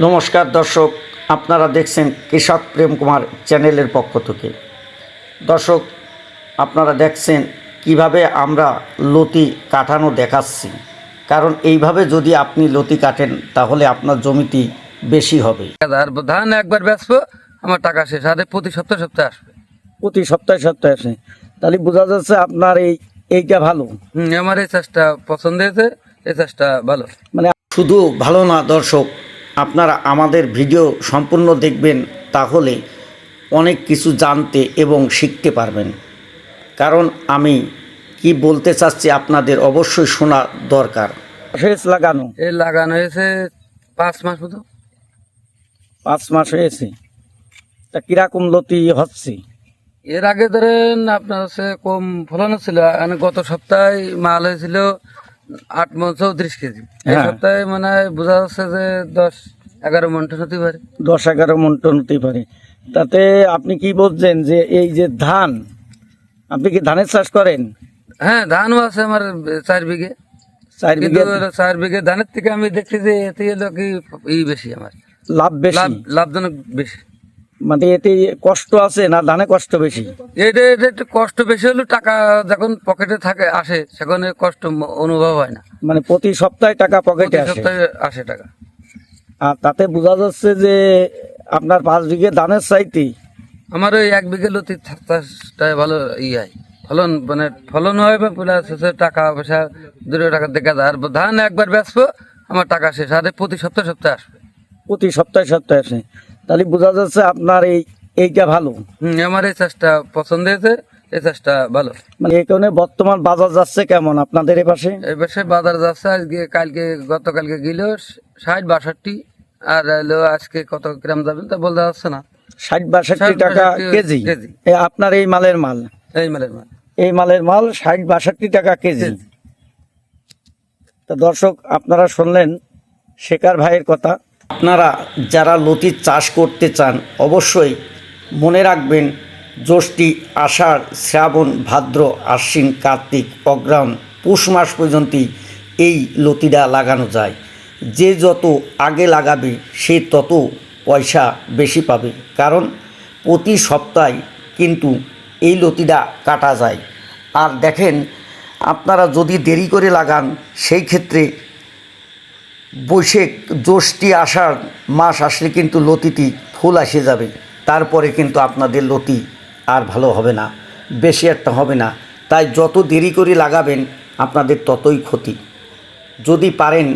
নমস্কার দর্শক, আপনারা দেখছেন কৃষক প্রেম কুমার চ্যানেলের পক্ষ থেকে। দর্শক, আপনারা দেখছেন কিভাবে আমরা লতি কাটানো দেখাচ্ছি, কারণ এইভাবে যদি আপনি লতি কাটেন তাহলে আপনার জমিটি বেশি হবে। আর ধান একবার বেচবো, আমার টাকা শেষ। আর প্রতি সপ্তাহে সপ্তাহে আসবে। প্রতি সপ্তাহে আসে, তাহলে বোঝা যাচ্ছে আপনার এইটা ভালো। আমার এই চাষটা পছন্দ হয়েছে, এই চাষটা ভালো। মানে শুধু ভালো না দর্শক, আপনারা আমাদের ভিডিও সম্পূর্ণ দেখবেন, তাহলে অনেক কিছু জানতে এবং শিখতে পারবেন। কারণ আমি কি বলতে চাচ্ছি আপনাদের অবশ্যই শোনা দরকার। শেষ লাগানো এই লাগানো হয়েছে 5 মাস মতো। 5 মাস হয়েছে। তা কিরকম লতি হচ্ছে? এর আগে ধরেন আপনার হচ্ছে কম ফলন ছিল। গত সপ্তাহে মাল হয়েছিল 8 মণ 34 কেজি। এই সপ্তাহে মানে বোঝা যাচ্ছে যে 10-11 মণ হতে পারে। 10-11 মণ হতে পারে। তাতে আপনি কি বলছেন যে এই যে ধান, আপনি কি ধানের চাষ করেন? হ্যাঁ, ধানও আছে আমার 4 বিঘে। 4 বিঘে ধানের থেকে আমি দেখছি যে এতে হলো কি বেশি, আমার লাভ বেশি, লাভজনক বেশি। মানে এতে কষ্ট আছে না ধানে কষ্ট বেশি? এটা একটু কষ্ট বেশি হলো, টাকা যখন পকেটে থাকে আসে সেখানে কষ্ট অনুভব হয় না। মানে প্রতি সপ্তাহে টাকা পকেটে আসে? সপ্তাহে আসে টাকা। আর তাতে বোঝা যাচ্ছে যে আপনার 5 বিঘে ধানের চাইতে আমার ওই 1 বিঘে লতি চাষটাই ভালো হয়, ফলন মানে ফলন হয় বা প্লাস টাকা পয়সা 2 টাকা দেখা যায়। আর ধান একবার বেচবো, আমার টাকা শেষ। আর প্রতি সপ্তাহে আসবে। প্রতি সপ্তাহে আসে, তাহলে বোঝা যাচ্ছে আপনার এইটা ভালো। আমার এই চাষটা পছন্দ হয়েছে, এই চাষটা ভালো। মানে এই কারণে বর্তমান বাজার যাচ্ছে কেমন আপনাদের এই পাশে? এই পাশে বাজার যাচ্ছে আজকে, গতকালকে গেল 60-62। আর হলো আজকে কত গ্রাম যাবেন তা বলতে যাচ্ছে না। 60-62 টাকা কেজি আপনার এই মালের মাল? এই মালের মাল 60-62 টাকা কেজি। তা দর্শক, আপনারা শুনলেন শেখর ভাইয়ের কথা। আপনারা যারা লতির চাষ করতে চান অবশ্যই মনে রাখবেন, জ্যৈষ্ঠী, আষাঢ়, শ্রাবণ, ভাদ্র, আশ্বিন, কার্তিক, অগ্রহায়ণ, পৌষ মাস পর্যন্তই এই লতিটা লাগানো যায়। যে যত আগে লাগাবে সে তত পয়সা বেশি পাবে, কারণ প্রতি সপ্তাহে কিন্তু এই লতিটা কাটা যায়। আর দেখেন, আপনারা যদি দেরি করে লাগান সেই ক্ষেত্রে বৈশাখ, জ্যৈষ্ঠী, আষাঢ় মাস আসলে কিন্তু লতিটি ফুল এসে যাবে, তারপরে কিন্তু আপনাদের লতি আর ভালো হবে না, বেশি একটা হবে না। তাই যত দেরি করে লাগাবেন আপনাদের ততই ক্ষতি। যদি পারেন,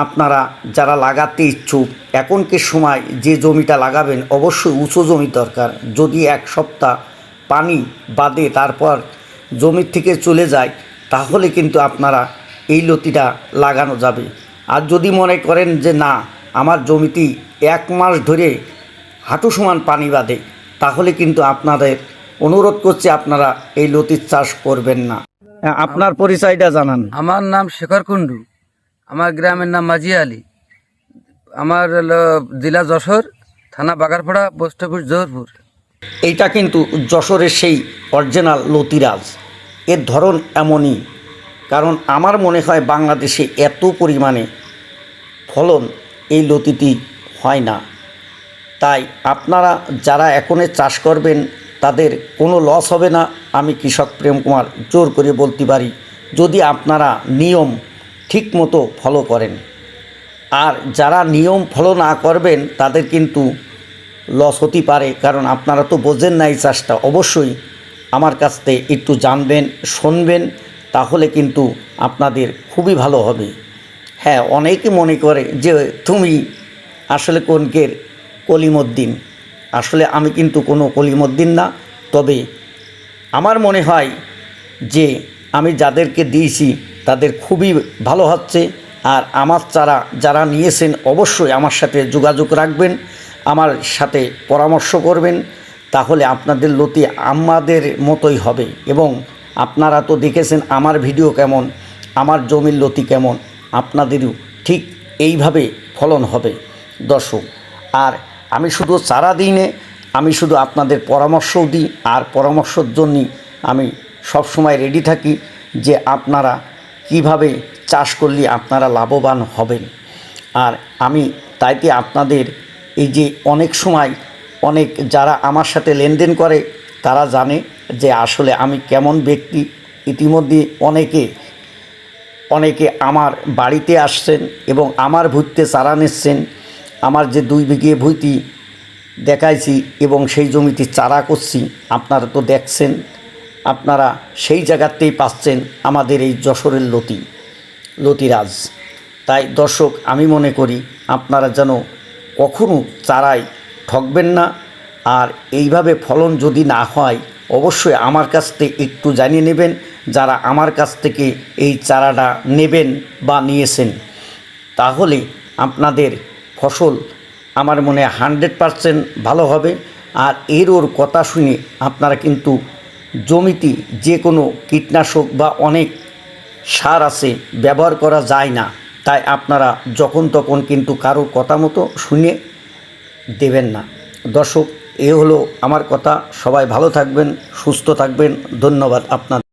আপনারা যারা লাগাতে ইচ্ছুক, এখনকার সময় যে জমিটা লাগাবেন অবশ্যই উঁচু জমি দরকার। যদি 1 সপ্তাহ পানি বাদে তারপর জমির থেকে চলে যায়, তাহলে কিন্তু আপনারা এই লতিটা লাগানো যাবে। আর যদি মনে করেন যে না, আমার জমিটি 1 মাস ধরে হাঁটু সমান পানি বাদে, তাহলে কিন্তু আপনাদের অনুরোধ করছে আপনারা এই লতির চাষ করবেন না। আপনার পরিচয়টা জানান। আমার নাম শেখর কুন্ডু, আমার গ্রামের নাম মাঝি আলী, আমার হলো জেলা যশোর, থানা বাগারপাড়া, পোস্ট অফিস জোহরপুর। এইটা কিন্তু যশোরের সেই অরিজিনাল লতিরাজ। এর ধরন এমনই, কারণ আমার মনে হয় বাংলাদেশে এত পরিমাণে ফলন এই লতিটি হয় না। তাই আপনারা যারা এখনে চাষ করবেন তাদের কোনো লস হবে না, আমি কৃষক প্রেম কুমার জোর করে বলতে পারি, যদি আপনারা নিয়ম ঠিক মতো ফলো করেন। আর যারা নিয়ম ফলো না করবেন তাদের কিন্তু লস হতে পারে, কারণ আপনারা তো বোঝেন না এই চাষটা। অবশ্যই আমার কাছ থেকে একটু জানবেন, শুনবেন, তাহলে কিন্তু আপনাদের খুবই ভালো হবে। হ্যাঁ, অনেকে মনে করে যে তুমি আসলে কোনকের কলিমুদ্দিন। আসলে আমি কিন্তু কোনো কলিমুদ্দিন না, তবে আমার মনে হয় যে আমি যাদেরকে দিয়েছি তাদের খুবই ভালো হচ্ছে। আর আমার চারা যারা নিয়েছেন অবশ্যই আমার সাথে যোগাযোগ রাখবেন, আমার সাথে পরামর্শ করবেন, তাহলে আপনাদের লতি আমাদের মতোই হবে। এবং আপনারা তো দেখেছেন আমার ভিডিও কেমন, আমার জমির লতি কেমন, আপনাদেরও ঠিক এইভাবে ফলন হবে দর্শক। আর আমি শুধু চারা দিই না, আমি শুধু আপনাদের পরামর্শও দিই। আর পরামর্শের জন্যই আমি সবসময় রেডি থাকি যে আপনারা কিভাবে চাষ করলে আপনারা লাভবান হবেন। আর আমি তাইতে আপনাদের এই যে অনেক সময় অনেক যারা আমার সাথে লেনদেন করে তারা জানে যে আসলে আমি কেমন ব্যক্তি। ইতিমধ্যে অনেকে আমার বাড়িতে আসছেন এবং আমার ভুঁইতে চারা নিচ্ছেন। আমার যে 2 বিঘে ভুঁইটি দেখাইছি এবং সেই জমিতে চারা করছি, আপনারা তো দেখছেন, আপনারা সেই জায়গাতেই পাচ্ছেন আমাদের এই যশোরের লতিরাজ। তাই দর্শক, আমি মনে করি আপনারা যেন কখনো চারায় ঠকবেন না। আর এইভাবে ফলন যদি না হয় অবশ্যই আমার কাছ থেকে একটু জানিয়ে নেবেন, যারা আমার কাছ থেকে এই চারাটা নেবেন বা নিয়েছেন, তাহলে আপনাদের ফসল আমার মনে হয় 100% ভালো হবে। আর ওর কথা শুনে আপনারা কিন্তু জমিতে যে কোনো কীটনাশক বা অনেক সার আছে ব্যবহার করা যায় না। তাই আপনারা যখন তখন কিন্তু কারোর কথা মতো শুনে দেবেন না। দর্শক, এ হলো আমার কথা। সবাই ভালো থাকবেন, সুস্থ থাকবেন। ধন্যবাদ আপনাদের।